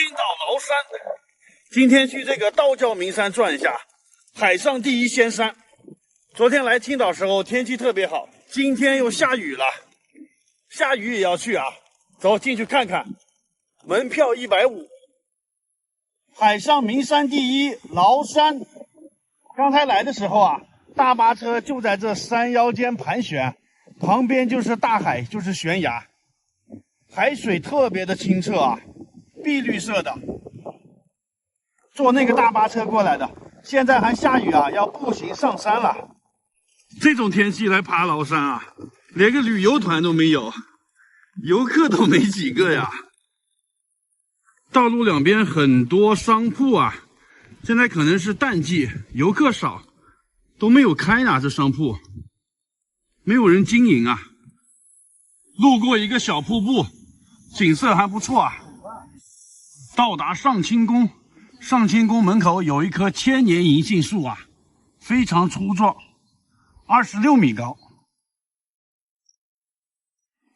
青岛崂山，今天去这个道教名山转一下，海上第一仙山。昨天来青岛时候天气特别好，今天又下雨了，下雨也要去啊。走进去看看，门票150。海上名山第一崂山，刚才来的时候啊，大巴车就在这山腰间盘旋，旁边就是大海，就是悬崖，海水特别的清澈啊，碧绿色的。坐那个大巴车过来的，现在还下雨啊，要步行上山了。这种天气来爬崂山啊，连个旅游团都没有，游客都没几个呀。道路两边很多商铺啊，现在可能是淡季，游客少，都没有开呢，这商铺没有人经营啊。路过一个小瀑布，景色还不错啊。到达上清宫，上清宫门口有一棵千年银杏树啊，非常粗壮，26米高。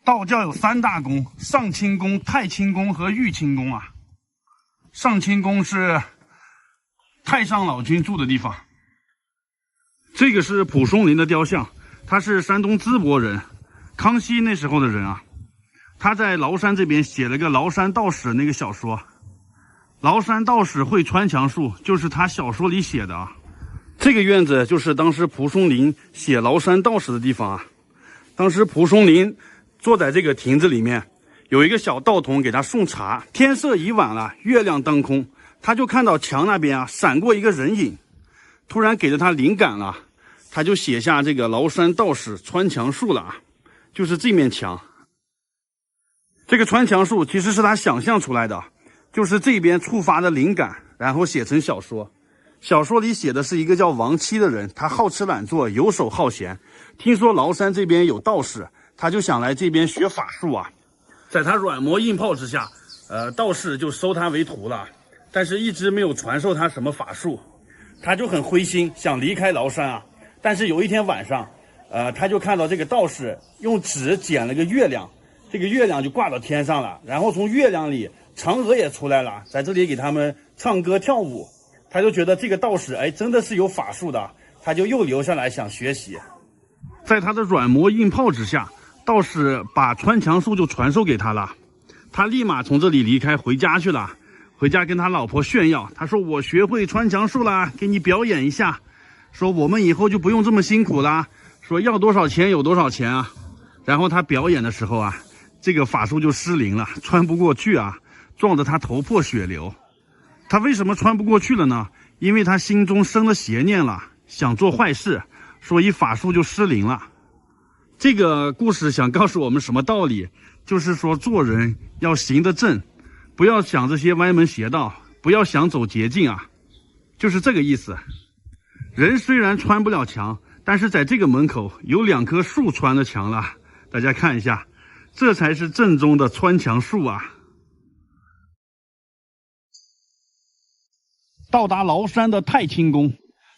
道教有3大宫，上清宫、太清宫和玉清宫啊。上清宫是太上老君住的地方。这个是蒲松龄的雕像，他是山东淄博人，康熙那时候的人啊。他在崂山这边写了个《崂山道史》那个小说，崂山道士会穿墙术，就是他小说里写的啊。这个院子就是当时蒲松龄写崂山道士的地方啊。当时蒲松龄坐在这个亭子里面，有一个小道童给他送茶，天色已晚了，月亮当空，他就看到墙那边啊闪过一个人影，突然给了他灵感了，他就写下这个崂山道士穿墙术了啊，就是这面墙。这个穿墙术其实是他想象出来的，就是这边触发的灵感，然后写成小说。小说里写的是一个叫王七的人，他好吃懒做，游手好闲，听说崂山这边有道士，他就想来这边学法术啊。在他软磨硬泡之下，道士就收他为徒了，但是一直没有传授他什么法术，他就很灰心，想离开崂山啊。但是有一天晚上，他就看到这个道士用纸剪了个月亮，这个月亮就挂到天上了，然后从月亮里嫦娥也出来了，在这里给他们唱歌跳舞。他就觉得这个道士真的是有法术的，他就又留下来想学习。在他的软磨硬泡之下，道士把穿墙术就传授给他了，他立马从这里离开回家去了，回家跟他老婆炫耀，他说我学会穿墙术了，给你表演一下，说我们以后就不用这么辛苦啦，说要多少钱有多少钱啊。然后他表演的时候啊，这个法术就失灵了，穿不过去啊，撞得他头破血流。他为什么穿不过去了呢？因为他心中生了邪念了，想做坏事，所以法术就失灵了。这个故事想告诉我们什么道理？就是说做人要行得正，不要想这些歪门邪道，不要想走捷径啊，就是这个意思。人虽然穿不了墙，但是在这个门口有2棵树穿了墙了，大家看一下，这才是正宗的穿墙术啊。到达崂山的太清宫，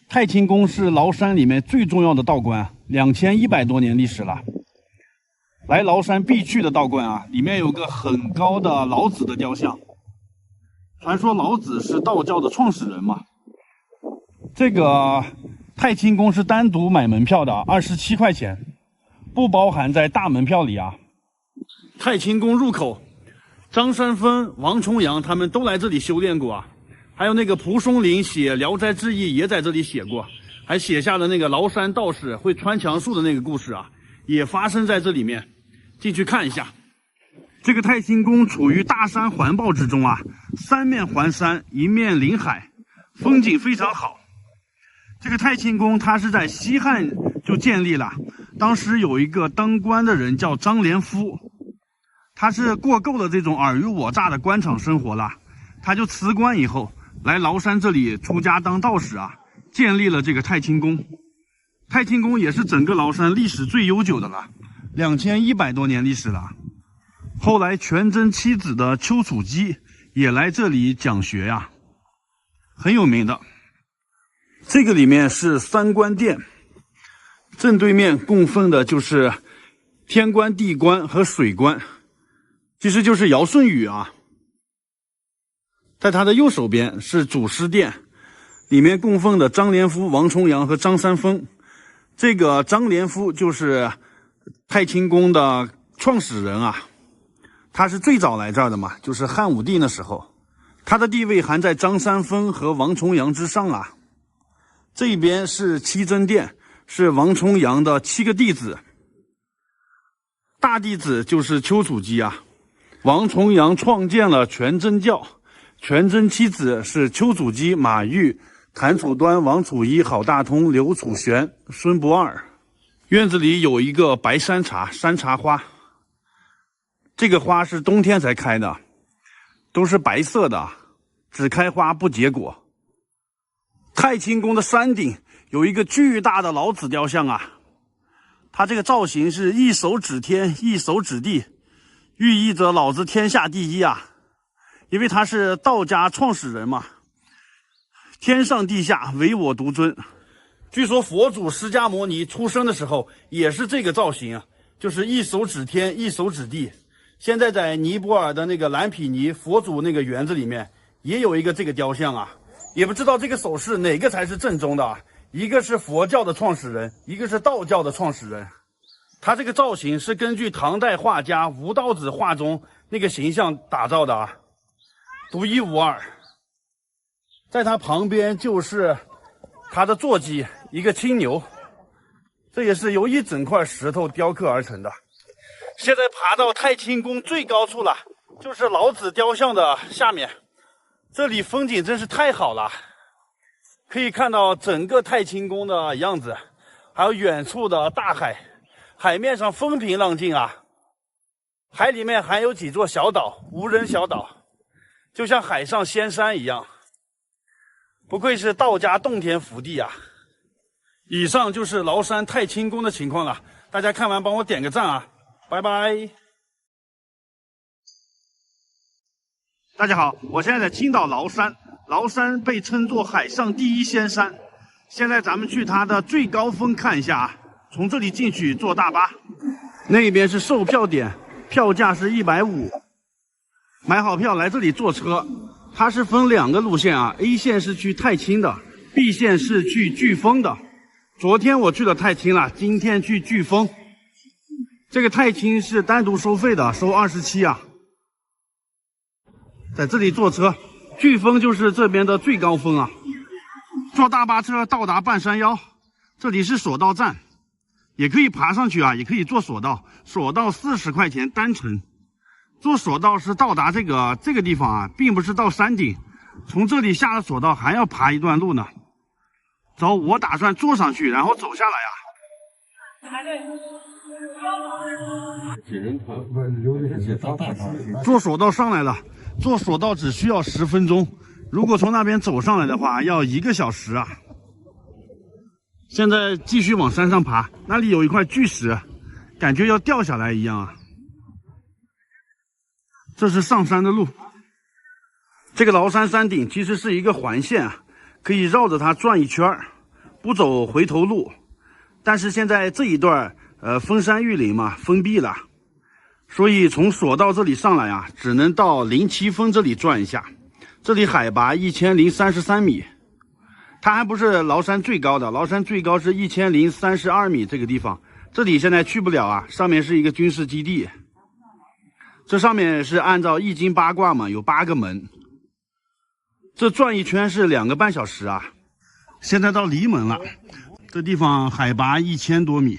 太清宫是崂山里面最重要的道观，2100多年历史了。来崂山必去的道观啊，里面有个很高的老子的雕像。传说老子是道教的创始人嘛。这个太清宫是单独买门票的，27块钱，不包含在大门票里啊。太清宫入口，张三丰、王重阳他们都来这里修炼过啊。还有那个蒲松龄写《聊斋志异》也在这里写过，还写下了那个崂山道士会穿墙术的那个故事啊，也发生在这里面。进去看一下，这个太清宫处于大山环抱之中啊，3面环山，1面临海，风景非常好。这个太清宫它是在西汉就建立了，当时有一个当官的人叫张连夫，他是过够了这种尔虞我诈的官场生活了，他就辞官以后来崂山这里出家当道士啊，建立了这个太清宫。太清宫也是整个崂山历史最悠久的了，2100多年历史了。后来全真妻子的丘处机也来这里讲学呀，很有名的。这个里面是3官殿，正对面供奉的就是天官、地官和水官，其实就是尧舜禹啊。在它的右手边是祖师殿，里面供奉的张连夫、王重阳和张三丰。这个张连夫就是太清宫的创始人啊，他是最早来这儿的嘛，就是汉武帝那时候，他的地位还在张三丰和王重阳之上啊。这边是七真殿，是王重阳的7个弟子，大弟子就是丘处机啊。王重阳创建了全真教，全真七子是丘处机、马玉、谭楚端、王处一、郝大通、刘楚玄、孙不二。院子里有一个白山茶，山茶花，这个花是冬天才开的，都是白色的，只开花不结果。太清宫的山顶有一个巨大的老子雕像啊，它这个造型是一手指天，一手指地，寓意着老子天下第一啊。因为他是道家创始人嘛，天上地下唯我独尊。据说佛祖释迦牟尼出生的时候也是这个造型啊，就是一手指天，一手指地。现在在尼泊尔的那个蓝毗尼佛祖那个园子里面也有一个这个雕像啊，也不知道这个手势哪个才是正宗的啊。一个是佛教的创始人，一个是道教的创始人。他这个造型是根据唐代画家吴道子画中那个形象打造的啊，独一无二。在他旁边就是他的坐骑，一个青牛，这也是由一整块石头雕刻而成的。现在爬到太清宫最高处了，就是老子雕像的下面，这里风景真是太好了，可以看到整个太清宫的样子，还有远处的大海，海面上风平浪静啊，海里面还有几座小岛，无人小岛，就像海上仙山一样。不愧是道家洞天福地啊！以上就是崂山太清宫的情况了，大家看完帮我点个赞啊，拜拜！大家好，我现在在青岛崂山，崂山被称作海上第一仙山。现在咱们去它的最高峰看一下啊，从这里进去坐大巴，那边是售票点，票价是150，买好票来这里坐车。它是分2个路线啊 ，A 线是去太清的 ，B 线是去飓风的。昨天我去了太清了，今天去飓风。这个太清是单独收费的，收27啊。在这里坐车，飓风就是这边的最高峰啊。坐大巴车到达半山腰，这里是索道站，也可以爬上去啊，也可以坐索道，索道40块钱单程。坐索道是到达这个地方啊，并不是到山顶，从这里下了索道还要爬一段路呢。走，我打算坐上去，然后走下来啊。坐索道上来了，坐索道只需要10分钟，如果从那边走上来的话，要1个小时啊。现在继续往山上爬，那里有一块巨石，感觉要掉下来一样啊。这是上山的路。这个崂山山顶其实是一个环线啊，可以绕着它转一圈，不走回头路。但是现在这一段封山育林嘛，封闭了，所以从索道这里上来啊，只能到07峰这里转一下。这里海拔1033米，它还不是崂山最高的，崂山最高是1032米这个地方，这里现在去不了啊，上面是一个军事基地。这上面是按照易经八卦嘛，有8个门，这转一圈是2个半小时啊。现在到离门了，这地方海拔1000多米，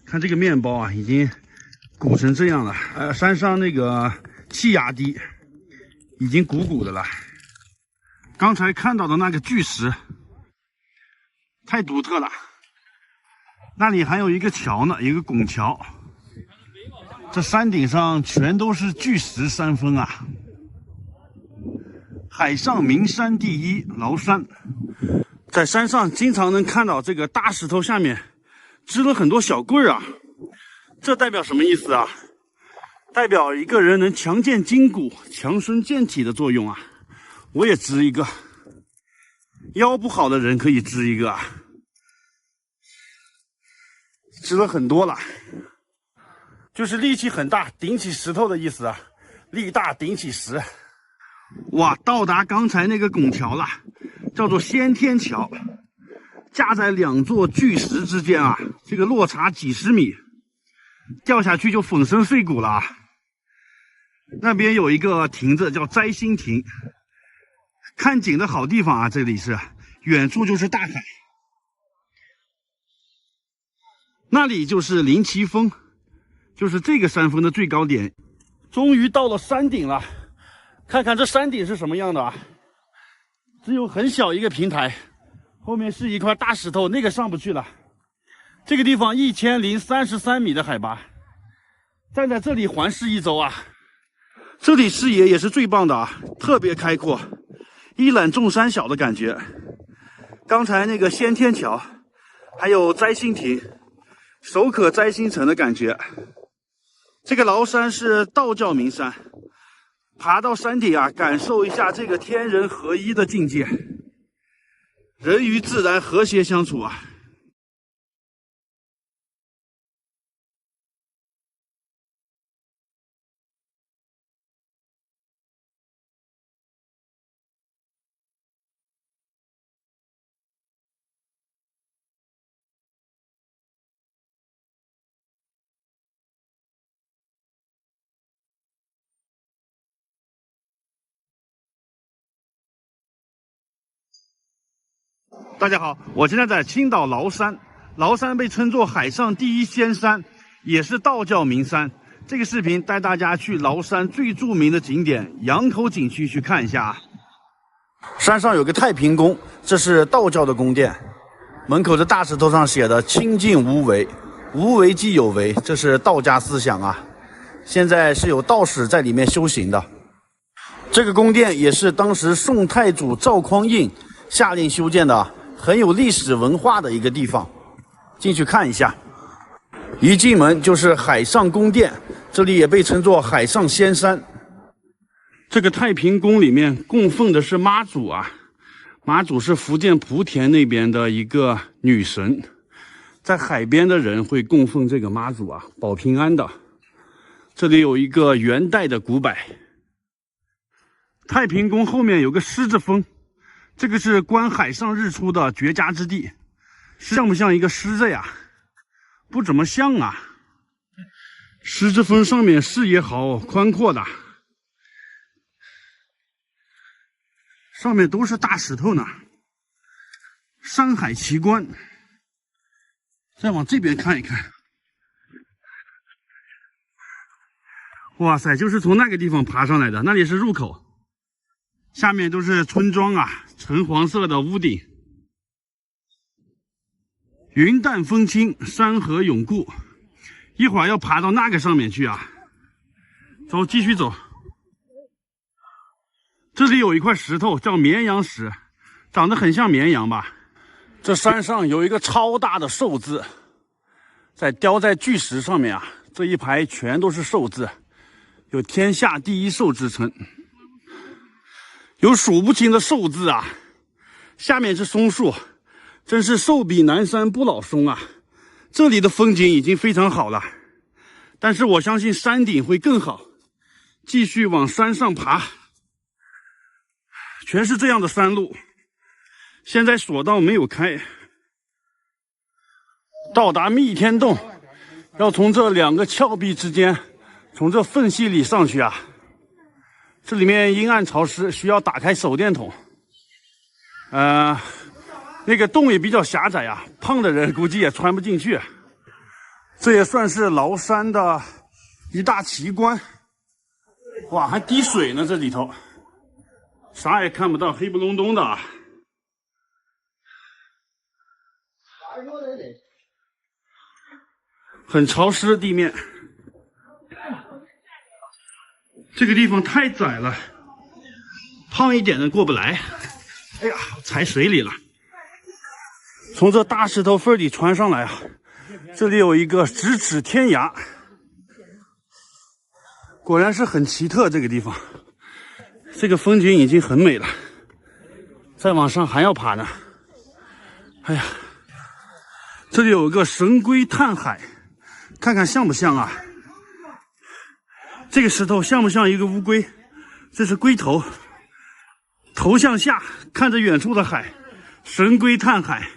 看这个面包啊，已经鼓成这样了。山上那个气压低，已经鼓鼓的了。刚才看到的那个巨石，太独特了。那里还有一个桥呢，一个拱桥。这山顶上全都是巨石山峰啊！海上名山第一，崂山。在山上经常能看到这个大石头下面支了很多小棍儿啊，这代表什么意思啊？代表一个人能强健筋骨、强身健体的作用啊！我也支一个，腰不好的人可以支一个啊，支了很多了。就是力气很大，顶起石头的意思啊！力大顶起石。哇，到达刚才那个拱桥了，叫做先天桥，架在两座巨石之间啊，这个落差几十米，掉下去就粉身碎骨了啊。那边有一个亭子叫摘星亭，看景的好地方啊，这里是远处就是大海，那里就是灵奇峰，就是这个山峰的最高点。终于到了山顶了，看看这山顶是什么样的啊？只有很小一个平台，后面是一块大石头，那个上不去了。这个地方1033米的海拔，站在这里环视一周啊，这里视野也是最棒的啊，特别开阔，一览众山小的感觉。刚才那个先天桥，还有摘星亭，手可摘星辰的感觉。这个崂山是道教名山，爬到山顶啊，感受一下这个天人合一的境界，人与自然和谐相处啊。大家好，我现在在青岛崂山。崂山被称作海上第一仙山，也是道教名山。这个视频带大家去崂山最著名的景点羊口景区去看一下。山上有个太平宫，这是道教的宫殿，门口的大石头上写的清净无为，无为即有为，这是道家思想啊。现在是有道士在里面修行的。这个宫殿也是当时宋太祖赵匡胤下令修建的，很有历史文化的一个地方，进去看一下。一进门就是海上宫殿，这里也被称作海上仙山。这个太平宫里面供奉的是妈祖啊，妈祖是福建莆田那边的一个女神，在海边的人会供奉这个妈祖啊，保平安的。这里有一个元代的古柏。太平宫后面有个狮子峰，这个是观海上日出的绝佳之地，像不像一个狮子呀？不怎么像啊。狮子峰上面视野好宽阔的，上面都是大石头呢。山海奇观，再往这边看一看。哇塞，就是从那个地方爬上来的，那里是入口。下面都是村庄啊，橙黄色的屋顶，云淡风轻，山河永固。一会儿要爬到那个上面去啊，走，继续走。这里有一块石头叫绵羊石，长得很像绵羊吧。这山上有一个超大的寿字，雕在巨石上面啊，这一排全都是寿字，有天下第一寿之称。有数不清的寿字啊，下面是松树，真是寿比南山不老松啊。这里的风景已经非常好了，但是我相信山顶会更好。继续往山上爬，全是这样的山路，现在索道没有开。到达密天洞，要从这两个峭壁之间，从这缝隙里上去啊。这里面阴暗潮湿，需要打开手电筒。那个洞也比较狭窄啊，胖的人估计也穿不进去。这也算是崂山的一大奇观。哇，还滴水呢，这里头啥也看不到，黑不隆咚的啊。很潮湿地面。这个地方太窄了，胖一点的过不来。哎呀，踩水里了。从这大石头缝里穿上来啊，这里有一个咫尺天涯，果然是很奇特。这个地方，这个风景已经很美了，再往上还要爬呢。哎呀，这里有一个神龟探海，看看像不像啊？这个石头像不像一个乌龟？这是龟头，头向下看着远处的海，神龟探海。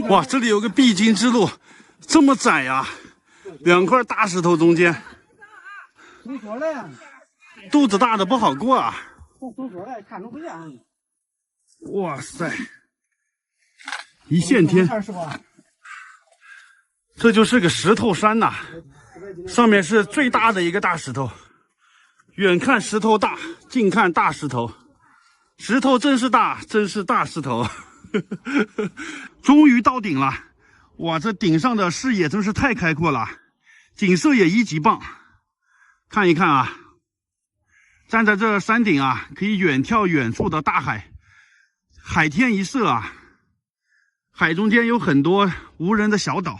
哇，这里有个必经之路，这么窄呀、2块大石头中间，肚子大的不好过啊！哇塞，一线天，这就是个石头山呐、上面是最大的一个大石头，远看石头大，近看大石头，石头真是大，真是大石头。终于到顶了，哇，这顶上的视野真是太开阔了，景色也一级棒。看一看啊，站在这山顶啊，可以远眺远处的大海，海天一色啊。海中间有很多无人的小岛，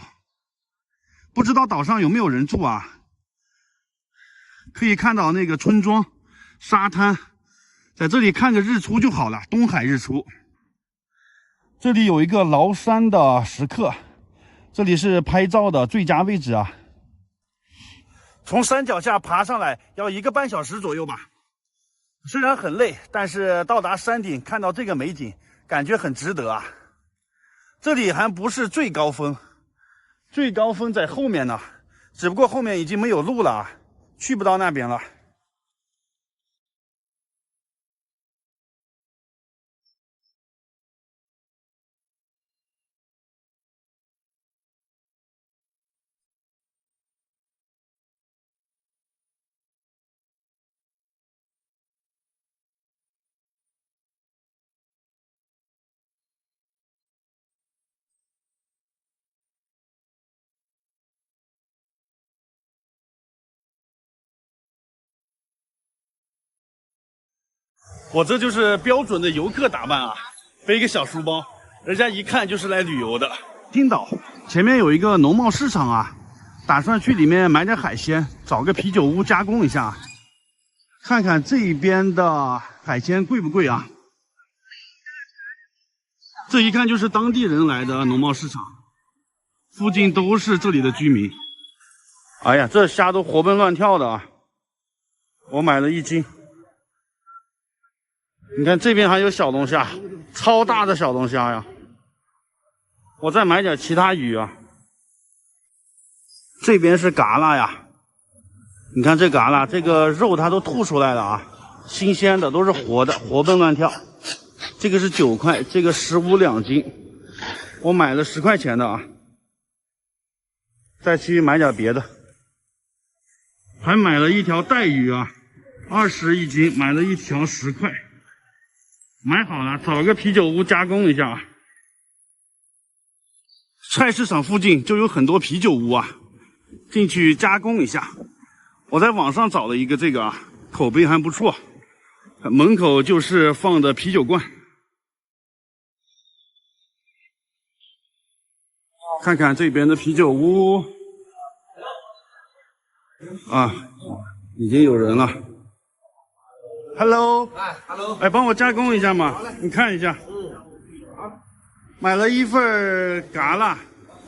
不知道岛上有没有人住啊？可以看到那个村庄、沙滩，在这里看着日出就好了，东海日出。这里有一个崂山的石刻，这里是拍照的最佳位置啊。从山脚下爬上来要1个半小时左右吧，虽然很累，但是到达山顶看到这个美景，感觉很值得啊。这里还不是最高峰，最高峰在后面呢，只不过后面已经没有路了，去不到那边了。我这就是标准的游客打扮啊，背个小书包，人家一看就是来旅游的。青岛前面有一个农贸市场啊，打算去里面买点海鲜，找个啤酒屋加工一下，看看这边的海鲜贵不贵啊？这一看就是当地人来的农贸市场，附近都是这里的居民。哎呀，这虾都活蹦乱跳的啊！我买了1斤。你看这边还有小龙虾，超大的小龙虾呀！我再买点其他鱼啊。这边是蛤蜊呀，你看这蛤蜊，这个肉它都吐出来了啊，新鲜的，都是活的，活蹦乱跳。这个是9块，这个15两斤，我买了10块钱的啊。再去买点别的，还买了一条带鱼啊，20一斤，买了一条10块。买好了，找个啤酒屋加工一下。菜市场附近就有很多啤酒屋啊，进去加工一下。我在网上找了一个这个啊，口碑还不错，门口就是放的啤酒罐。看看这边的啤酒屋啊，已经有人了。Hello， Hello， 哎，帮我加工一下嘛，你看一下。好。买了一份蛤蜊、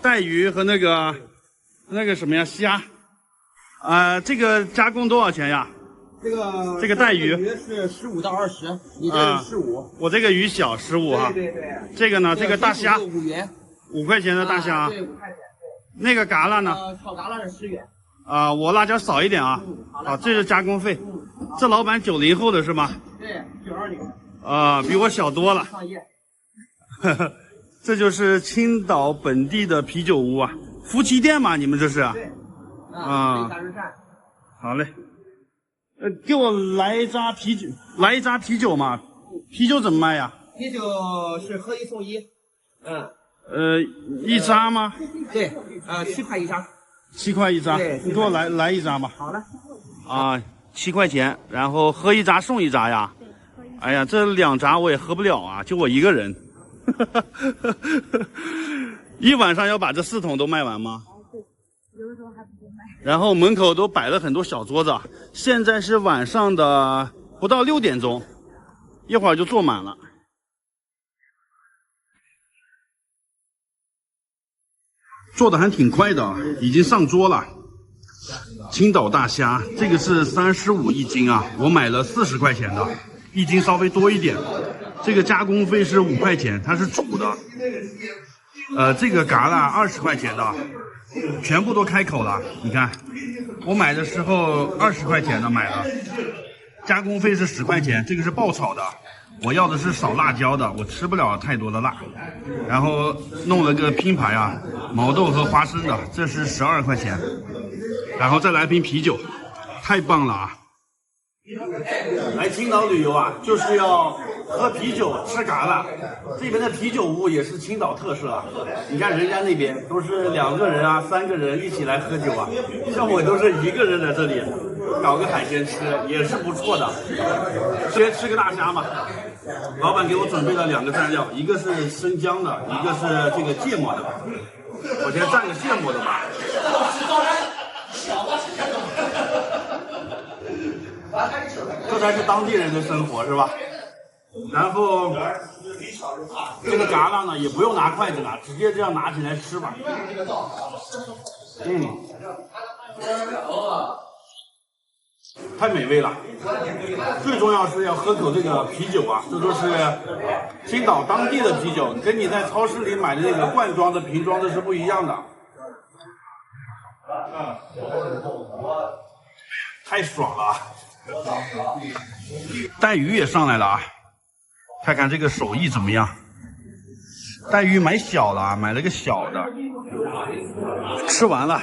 带鱼和那个什么呀虾。这个加工多少钱呀？这个带鱼是15到20，你这是15。我这个鱼小15哈。对。这个呢？这个大虾5元，5块钱的大虾。对，5块钱。那个蛤蜊呢？炒蛤蜊是10元。我辣椒少一点啊。好，这是加工费。这老板90后的是吗？对，92年。比我小多了。创业。这就是青岛本地的啤酒屋啊，夫妻店嘛，你们这是？对。好嘞。给我来一扎啤酒嘛。啤酒怎么卖呀？啤酒是喝1送1。一扎吗？对，7块一扎。7块一扎。对，你给我来一扎吧。好的。7块钱，然后喝1扎送1扎呀。哎呀，这2扎我也喝不了啊，就我一个人。一晚上要把这4桶都卖完吗？有的时候还不够卖。然后门口都摆了很多小桌子，现在是晚上的不到6点钟，一会儿就坐满了。做的还挺快的，已经上桌了。青岛大虾，这个是35一斤啊，我买了40块钱的。一斤稍微多一点。这个加工费是5块钱，它是煮的。这个嘎啦20块钱的，全部都开口了。你看，我买的时候20块钱的买的，加工费是10块钱。这个是爆炒的，我要的是少辣椒的，我吃不了太多的辣。然后弄了个拼盘啊，毛豆和花生的，这是12块钱。然后再来瓶啤酒，太棒了啊！来青岛旅游啊，就是要喝啤酒吃嘎啦。这边的啤酒屋也是青岛特色啊。你看人家那边都是2个人啊、3个人一起来喝酒啊，像我都是1个人在这里搞个海鲜吃，也是不错的。先吃个大虾嘛，老板给我准备了2个蘸料，一个是生姜的，一个是这个芥末的。我先蘸个芥末的吧。这才是当地人的生活，是吧？然后这个嘎啦呢，也不用拿筷子了，直接这样拿起来吃吧。太美味了。最重要是要喝口这个啤酒啊，这都是青岛当地的啤酒，跟你在超市里买的那个罐装的、瓶装的是不一样的。太爽了啊！带鱼也上来了啊，看看这个手艺怎么样。带鱼买小了啊，买了个小的。吃完了，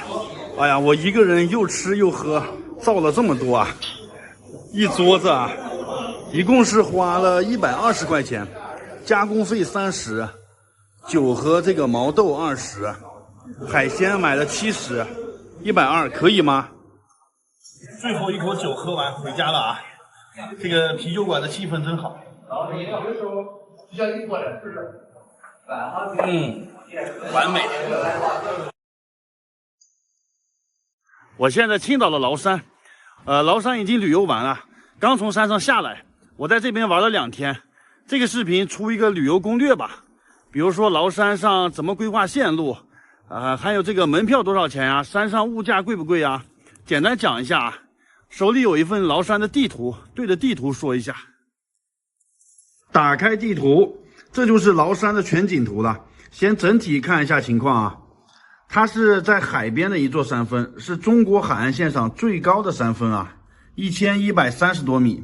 哎呀，我1个人又吃又喝，造了这么多啊，一桌子啊，一共是花了120块钱，加工费30，酒和这个毛豆20，海鲜买了70，120，可以吗？最后一口酒喝完回家了啊！这个啤酒馆的气氛真好。完美。我现在青岛的崂山，崂山已经旅游完了，刚从山上下来，我在这边玩了2天。这个视频出一个旅游攻略吧，比如说崂山上怎么规划线路，还有这个门票多少钱啊？山上物价贵不贵啊？简单讲一下啊。手里有一份崂山的地图，对着地图说一下。打开地图，这就是崂山的全景图了。先整体看一下情况啊。它是在海边的一座山峰，是中国海岸线上最高的山峰啊，1130多米。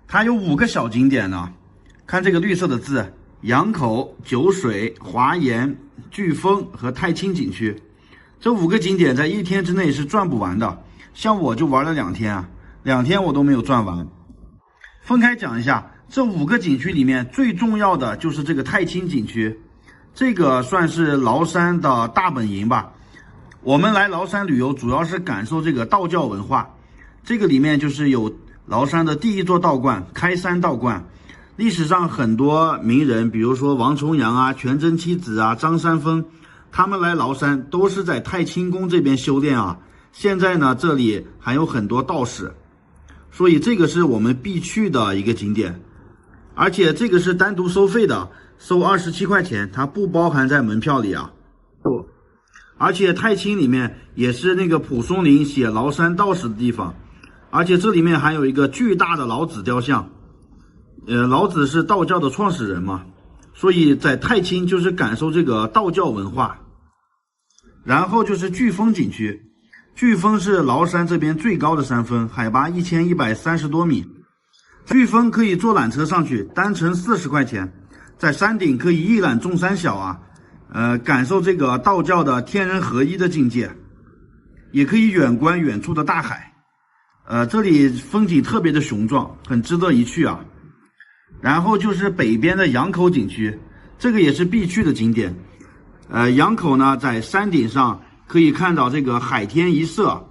它有5个小景点呢，看这个绿色的字：羊口、酒水、华岩、飓风和太清景区。这5个景点在1天之内是转不完的。像我就玩了2天啊，2天我都没有转完。分开讲一下，这5个景区里面最重要的就是这个太清景区，这个算是崂山的大本营吧。我们来崂山旅游主要是感受这个道教文化，这个里面就是有崂山的第1座道观开山道观。历史上很多名人，比如说王重阳啊、全真七子啊、张三丰，他们来崂山都是在太清宫这边修炼啊。现在呢，这里还有很多道士，所以这个是我们必去的一个景点，而且这个是单独收费的，收27块钱，它不包含在门票里啊。而且太清里面也是那个蒲松龄写崂山道士的地方，而且这里面还有一个巨大的老子雕像，老子是道教的创始人嘛，所以在太清就是感受这个道教文化。然后就是飓风景区。飓风是崂山这边最高的山峰，海拔1130多米。飓风可以坐缆车上去，单程40块钱，在山顶可以一览众山小啊，感受这个道教的天人合一的境界，也可以远观远处的大海。这里风景特别的雄壮，很值得一去啊。然后就是北边的羊口景区，这个也是必去的景点。羊口呢在山顶上。可以看到这个海天一色，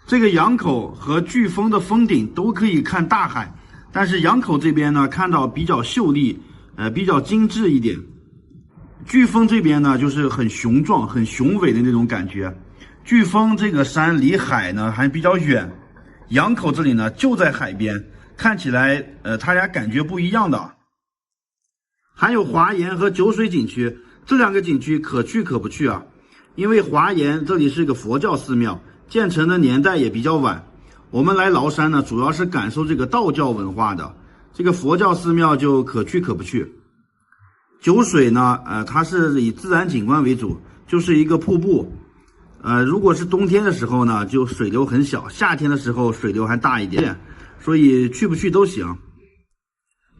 这个羊口和飓风的峰顶都可以看大海，但是羊口这边呢看到比较秀丽，比较精致一点。飓风这边呢就是很雄壮、很雄伟的那种感觉。飓风这个山离海呢还比较远，羊口这里呢就在海边，看起来它俩感觉不一样的。还有华岩和酒水景区，这2个景区可去可不去啊。因为华岩这里是个佛教寺庙，建成的年代也比较晚。我们来崂山呢，主要是感受这个道教文化的，这个佛教寺庙就可去可不去。九水呢，它是以自然景观为主，就是一个瀑布。如果是冬天的时候呢，就水流很小；夏天的时候水流还大一点，所以去不去都行。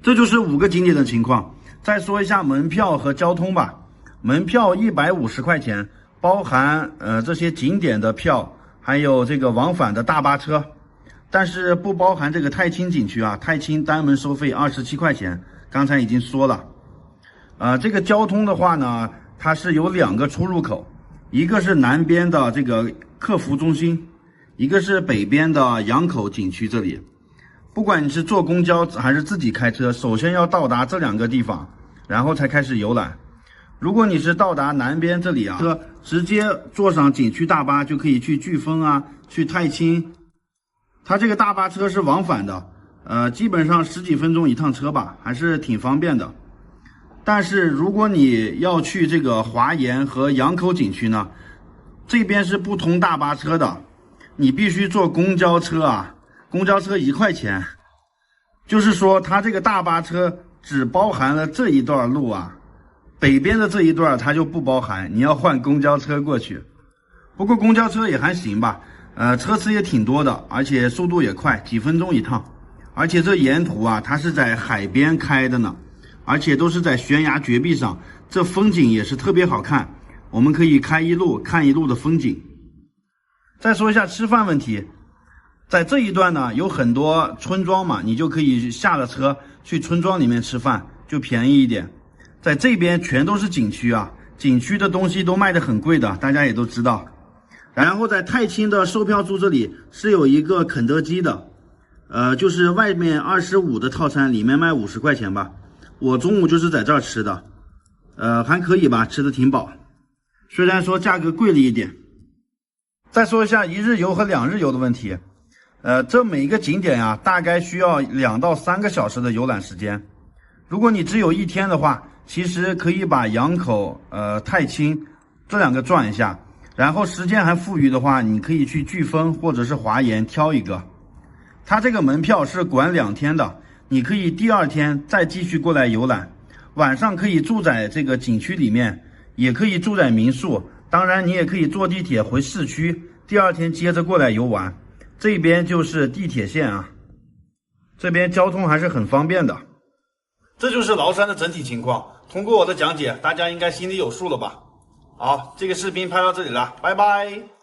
这就是5个景点的情况。再说一下门票和交通吧。门票150块钱，包含这些景点的票，还有这个往返的大巴车，但是不包含这个太清景区啊。太清单门收费27块钱，刚才已经说了。这个交通的话呢，它是有2个出入口，一个是南边的这个客服中心，一个是北边的羊口景区这里。不管你是坐公交还是自己开车，首先要到达这2个地方，然后才开始游览。如果你是到达南边这里啊，直接坐上景区大巴就可以去飓风啊，去太清。它这个大巴车是往返的，基本上10几分钟一趟车吧，还是挺方便的。但是如果你要去这个华严和羊口景区呢，这边是不通大巴车的，你必须坐公交车啊，公交车1块钱。就是说它这个大巴车只包含了这一段路啊，北边的这一段它就不包含，你要换公交车过去。不过公交车也还行吧，车次也挺多的，而且速度也快，几分钟一趟。而且这沿途啊，它是在海边开的呢。而且都是在悬崖绝壁上，这风景也是特别好看，我们可以开一路看一路的风景。再说一下吃饭问题，在这一段呢有很多村庄嘛，你就可以下了车去村庄里面吃饭，就便宜一点。在这边全都是景区啊，景区的东西都卖得很贵的，大家也都知道。然后在太清的售票处这里是有一个肯德基的，就是外面25的套餐，里面卖50块钱吧。我中午就是在这儿吃的，还可以吧，吃的挺饱，虽然说价格贵了一点。再说一下1日游和2日游的问题，这每一个景点呀，大概需要2到3个小时的游览时间。如果你只有1天的话，其实可以把羊口、太清这2个转一下，然后时间还富裕的话，你可以去飓风或者是华严挑一个。它这个门票是管2天的。你可以第2天再继续过来游览，晚上可以住在这个景区里面，也可以住在民宿，当然你也可以坐地铁回市区，第2天接着过来游玩。这边就是地铁线啊，这边交通还是很方便的。这就是崂山的整体情况，通过我的讲解，大家应该心里有数了吧？好，这个视频拍到这里了，拜拜。